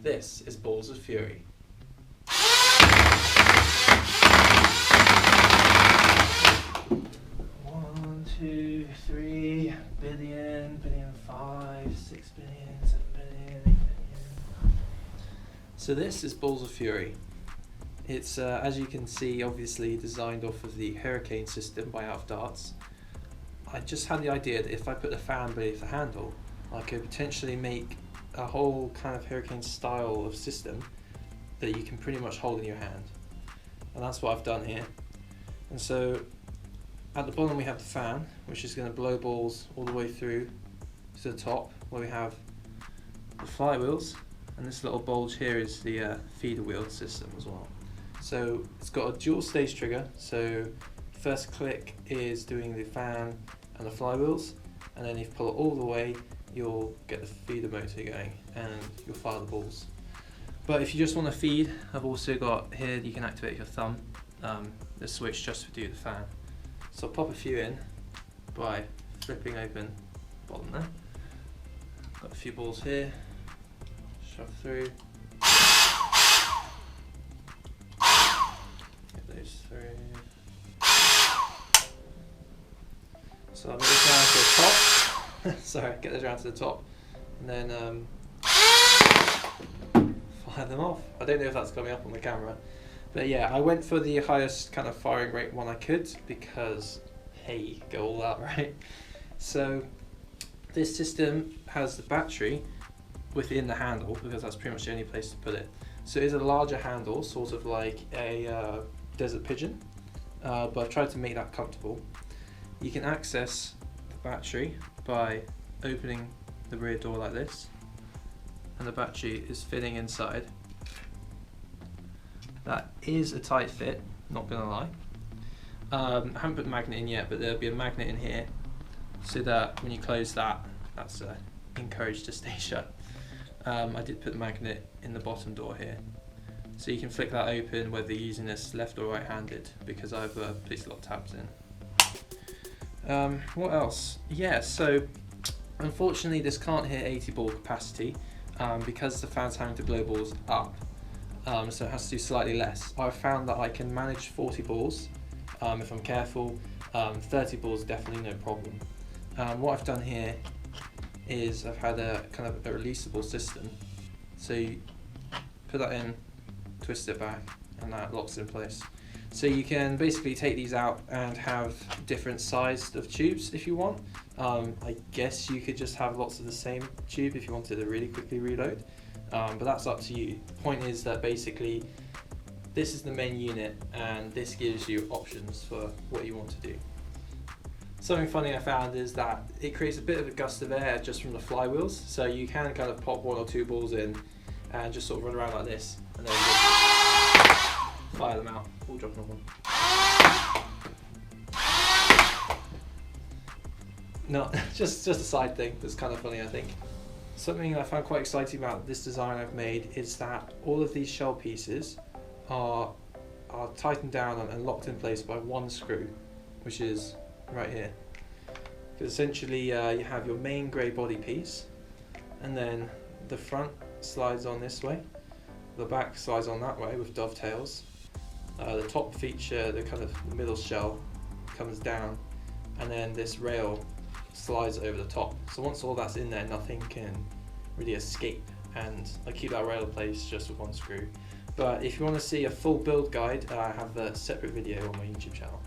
This is Balls of Fury. 1, 2, 3 billion, billion 5, 6 billion, 7 billion, 8 billion. So this is Balls of Fury. It's, as you can see, obviously designed off of the HIR-ricane system by Out of Darts. I just had the idea that if I put the fan beneath the handle, I could potentially make a whole kind of HIR-ricane style of system that you can pretty much hold in your hand. And that's what I've done here. And so at the bottom we have the fan, which is going to blow balls all the way through to the top, where we have the flywheels, and this little bulge here is the feeder wheel system as well. So it's got a dual stage trigger, so first click is doing the fan and the flywheels, and then if you pull it all the way, you'll get the feeder motor going and you'll fire the balls. But if you just want to feed, I've also got here, you can activate your thumb, the switch just to do the fan. So I'll pop a few in by flipping open the bottom there. Got a few balls here, shove through. Get those through. So I'll get those down to the top. Sorry, get those down to the top, and then fire them off. I don't know if that's coming up on the camera, but yeah, I went for the highest kind of firing rate one I could because, hey, go all out, right? So this system has the battery within the handle because that's pretty much the only place to put it. So it is a larger handle, sort of like a desert pigeon, but I've tried to make that comfortable. You can access the battery by opening the rear door like this, and the battery is fitting inside. That is a tight fit, not gonna lie. I haven't put the magnet in yet, but there'll be a magnet in here so that when you close that, that's encouraged to stay shut. I did put the magnet in the bottom door here, so you can flick that open whether you're using this left or right handed, because I've placed a lot of tabs in. What else? Yeah, so unfortunately this can't hit 80 ball capacity because the fan's having to blow balls up, so it has to do slightly less. I've found that I can manage 40 balls if I'm careful. 30 balls definitely no problem. What I've done here is I've had a kind of a releasable system, so you put that in, twist it back, and that locks it in place. So you can basically take these out and have different sized of tubes if you want. I guess you could just have lots of the same tube if you wanted to really quickly reload, but that's up to you. The point is that basically this is the main unit and this gives you options for what you want to do. Something funny I found is that it creates a bit of a gust of air just from the flywheels, so you can kind of pop 1 or 2 balls in and just sort of run around like this and then just fire them out, all dropping on one. No, just a side thing that's kind of funny, I think. Something I found quite exciting about this design I've made is that all of these shell pieces are tightened down and locked in place by one screw, which is right here. Because essentially you have your main grey body piece, and then the front slides on this way, the back slides on that way with dovetails. The top feature, the kind of middle shell, comes down, and then this rail slides over the top. So once all that's in there, nothing can really escape, and I keep that rail in place just with one screw. But if you want to see a full build guide, I have a separate video on my YouTube channel.